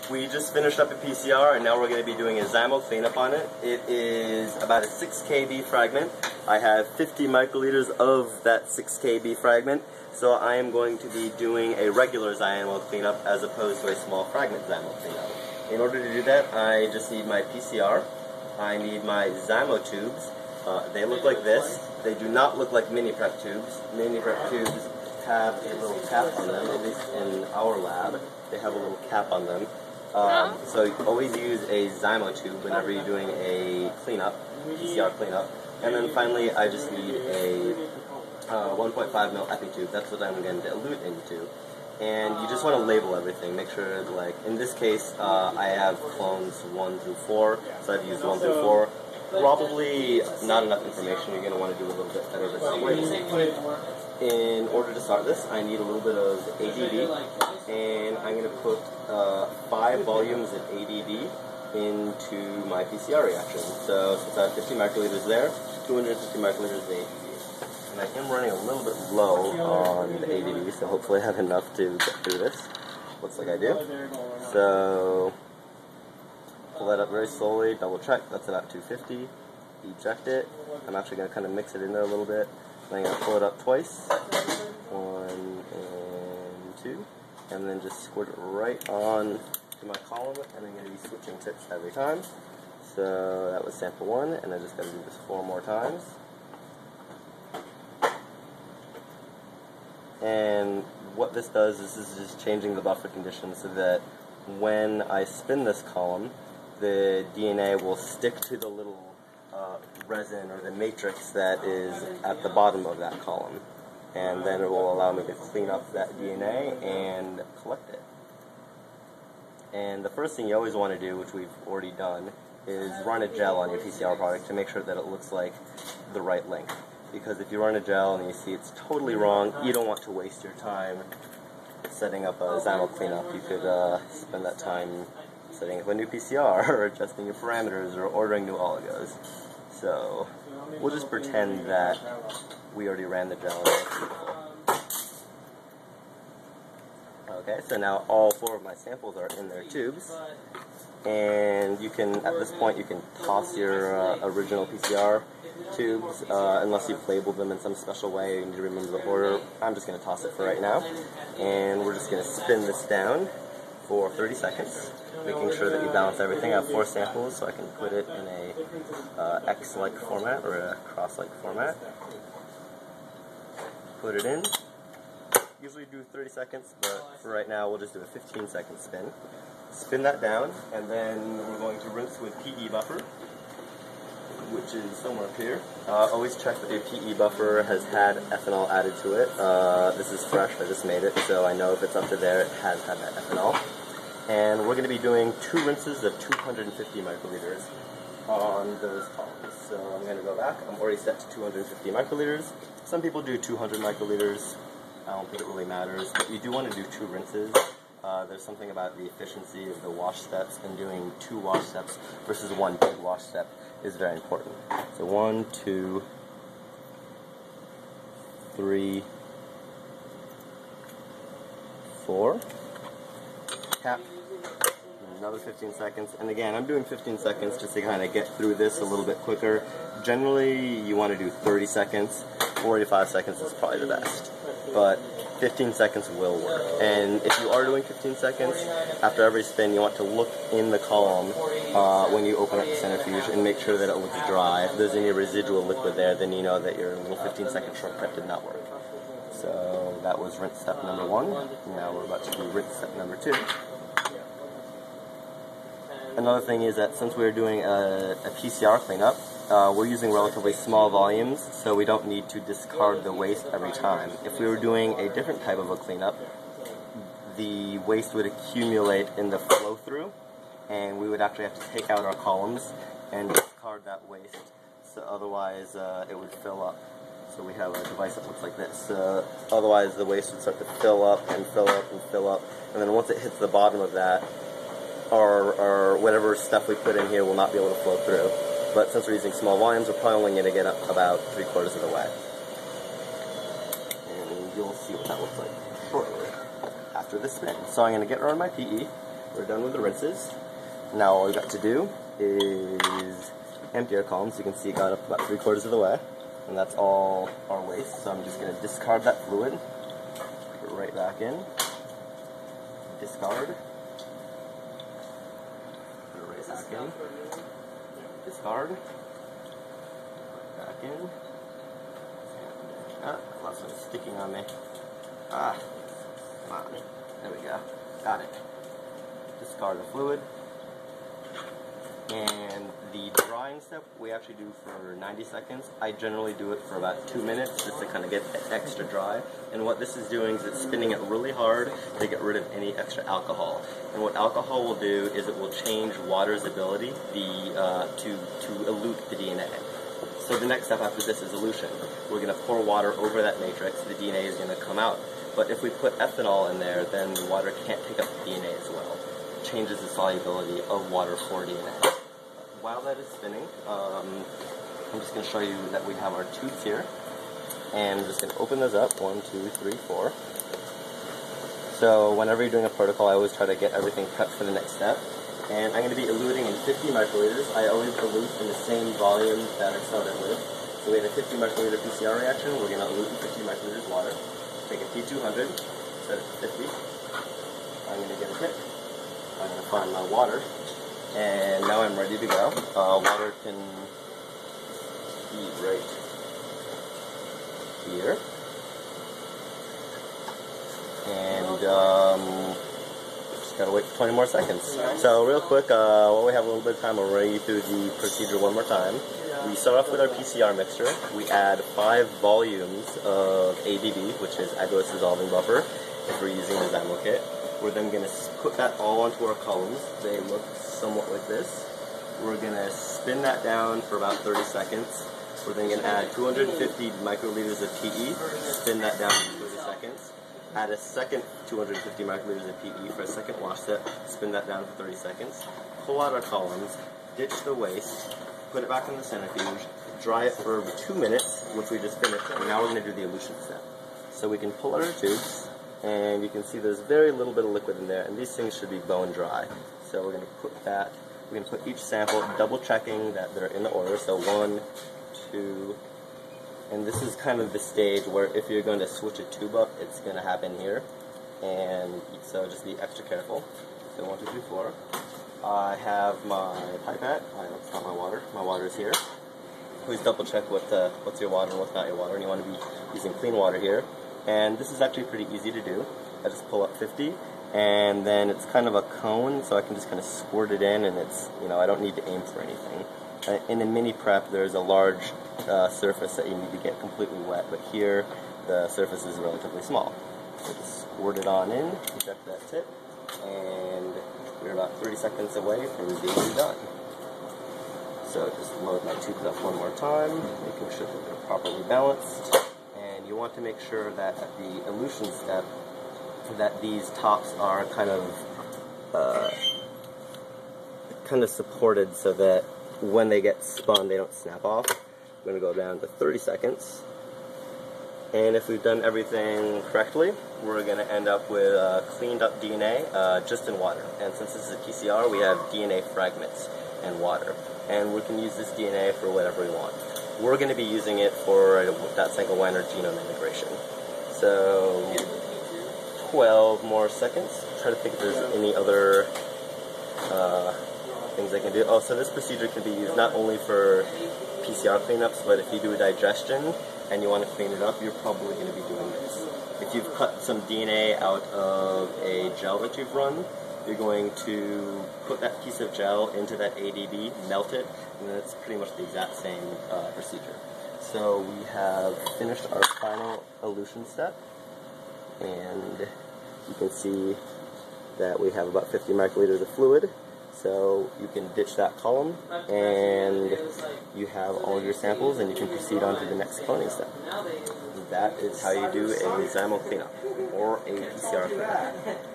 We just finished up a PCR and now we're going to be doing a zymo cleanup on it. It is about a 6 kb fragment. I have 50 microliters of that 6 kb fragment, so I am going to be doing a regular zymo cleanup as opposed to a small fragment zymo cleanup. In order to do that, I just need my PCR. I need my zymo tubes. They look like this. They do not look like mini prep tubes. Mini prep tubes have a little cap on them, at least in our lab. They have a little cap on them. So you always use a zymo tube whenever you're doing a cleanup, PCR cleanup. And then finally, I just need a 1.5 mil epi tube. That's what I'm going to dilute into. And you just want to label everything. Make sure, like, in this case, I have clones 1 through 4, so I've used 1 through 4. Probably not enough information. You're going to want to do a little bit better with some labels. In order to start this, I need a little bit of ADV, and I'm going to put 5 volumes of ADV into my PCR reaction. So since I have 50 microliters there, 250 microliters of ADV. And I am running a little bit low on the ADV, so hopefully I have enough to get through this. Looks like I do. So pull that up very slowly, double check, that's about 250. Eject it. I'm actually going to kind of mix it in there a little bit. I'm going to pull it up twice, 1 and 2, and then just squirt it right on to my column, and I'm going to be switching tips every time. So that was sample 1, and I just got to do this 4 more times. And what this does is this is just changing the buffer conditions so that when I spin this column, the DNA will stick to the little resin or the matrix that is at the bottom of that column, and then it will allow me to clean up that DNA and collect it. And the first thing you always want to do, which we've already done, is run a gel on your PCR product to make sure that it looks like the right length. Because if you run a gel and you see it's totally wrong, you don't want to waste your time setting up a zymo cleanup. You could spend that time setting up a new PCR or adjusting your parameters or ordering new oligos. So we'll just pretend that we already ran the gel. Okay, so now all 4 of my samples are in their tubes, and you can, at this point, you can toss your original PCR tubes, unless you've labeled them in some special way and you need to remember the order. I'm just going to toss it for right now, and we're just going to spin this down for 30 seconds, making sure that you balance everything. I have 4 samples, so I can put it in a X-like format or a cross-like format. Put it in. Usually do 30 seconds, but for right now we'll just do a 15-second spin. Spin that down, and then we're going to rinse with PE buffer, which is somewhere up here. Always check that your PE buffer has had ethanol added to it. This is fresh, I just made it, so I know if it's up to there, it has had that ethanol. And we're going to be doing 2 rinses of 250 microliters on those columns. So I'm going to go back. I'm already set to 250 microliters. Some people do 200 microliters. I don't think it really matters, but you do want to do 2 rinses. There's something about the efficiency of the wash steps, and doing 2 wash steps versus 1 big wash step is very important. So 1, 2, 3, 4. Tap. Another 15 seconds. And again, I'm doing 15 seconds just to kind of get through this a little bit quicker. Generally, you want to do 30 seconds. 45 seconds is probably the best. But 15 seconds will work. And if you are doing 15 seconds, after every spin, you want to look in the column when you open up the centrifuge and make sure that it looks dry. If there's any residual liquid there, then you know that your little 15-second shortcut did not work. So that was rinse step number 1. Now we're about to do rinse step number 2. Another thing is that since we're doing a PCR cleanup, we're using relatively small volumes, so we don't need to discard the waste every time. If we were doing a different type of a cleanup, the waste would accumulate in the flow-through, and we would actually have to take out our columns and discard that waste, so otherwise it would fill up. So we have a device that looks like this. Otherwise the waste would start to fill up and fill up and fill up, and then once it hits the bottom of that, or whatever stuff we put in here will not be able to flow through. But since we're using small volumes, we're probably only going to get up about 3/4 of the way. And you'll see what that looks like shortly after this spin. So I'm going to get rid of my PE, we're done with the rinses. Now all we've got to do is empty our column. So you can see it got up about 3/4 of the way, and that's all our waste. So I'm just going to discard that fluid, put it right back in, discard, put it right back in, discard, back in. Ah, lots of sticking on me. Ah, come on. There we go. Got it. Discard the fluid. And the drying step we actually do for 90 seconds. I generally do it for about 2 minutes just to kind of get it extra dry. And what this is doing is it's spinning it really hard to get rid of any extra alcohol. And what alcohol will do is it will change water's ability to elute the DNA. So the next step after this is elution. We're going to pour water over that matrix. The DNA is going to come out. But if we put ethanol in there, then the water can't take up the DNA as well. It changes the solubility of water for DNA. While that is spinning, I'm just going to show you that we have our tubes here. And I'm just going to open those up. 1, 2, 3, 4. So whenever you're doing a protocol, I always try to get everything prepped for the next step. And I'm going to be eluting in 50 microliters. I always elute in the same volume that I started with. So we have a 50 microliter PCR reaction. We're going to elute in 50 microliters water. Take a T200, set it to 50. I'm going to get a tip. I'm going to find my water. And now I'm ready to go. Water can be right here. And just gotta wait for 20 more seconds. So real quick, while we have a little bit of time, we'll run you through the procedure one more time. We start off with our PCR mixture. We add 5 volumes of ADB, which is agarose dissolving buffer, if we're using the Zymo kit. We're then going to put that all onto our columns. They look somewhat like this. We're going to spin that down for about 30 seconds. We're then going to add 250 microliters of PE, spin that down for 30 seconds. Add a second 250 microliters of PE for a second wash step, spin that down for 30 seconds. Pull out our columns, ditch the waste, put it back in the centrifuge, dry it for 2 minutes, which we just finished, and now we're going to do the elution step. So we can pull out our tubes, and you can see there's very little bit of liquid in there, and these things should be bone dry. So we're going to put that, we're going to put each sample, double checking that they're in the order, so 1, 2, and this is kind of the stage where if you're going to switch a tube up, it's going to happen here, and so just be extra careful. So 1, 2, 3, 4. I have my pipette. That's not my water. My water is here. Please double check what's your water and what's not your water, and you want to be using clean water here. And this is actually pretty easy to do. I just pull up 50, and then it's kind of a cone, so I can just kind of squirt it in, and it's, I don't need to aim for anything. In a mini prep, there's a large surface that you need to get completely wet, but here the surface is relatively small. So just squirt it on in, eject that tip, and we're about 30 seconds away from being done. So just load my tubes up one more time, making sure that they're properly balanced. And you want to make sure that at the elution step, that these tops are kind of supported so that when they get spun, they don't snap off. We're going to go down to 30 seconds. And if we've done everything correctly, we're going to end up with cleaned up DNA just in water. And since this is a PCR, we have DNA fragments and water. And we can use this DNA for whatever we want. We're going to be using it for that cycle-1 or genome integration. So 12 more seconds. Try to think if there's any other things I can do. Oh, so this procedure can be used not only for PCR cleanups, but if you do a digestion and you want to clean it up, you're probably going to be doing this. If you've cut some DNA out of a gel that you've run, you're going to put that piece of gel into that ADB, melt it, and then it's pretty much the exact same procedure. So we have finished our final elution step, and you can see that we have about 50 microliters of fluid. So you can ditch that column, and you have all of your samples, and you can proceed on to the next cloning step. That is how you do a Zymo cleanup, or a PCR cleanup.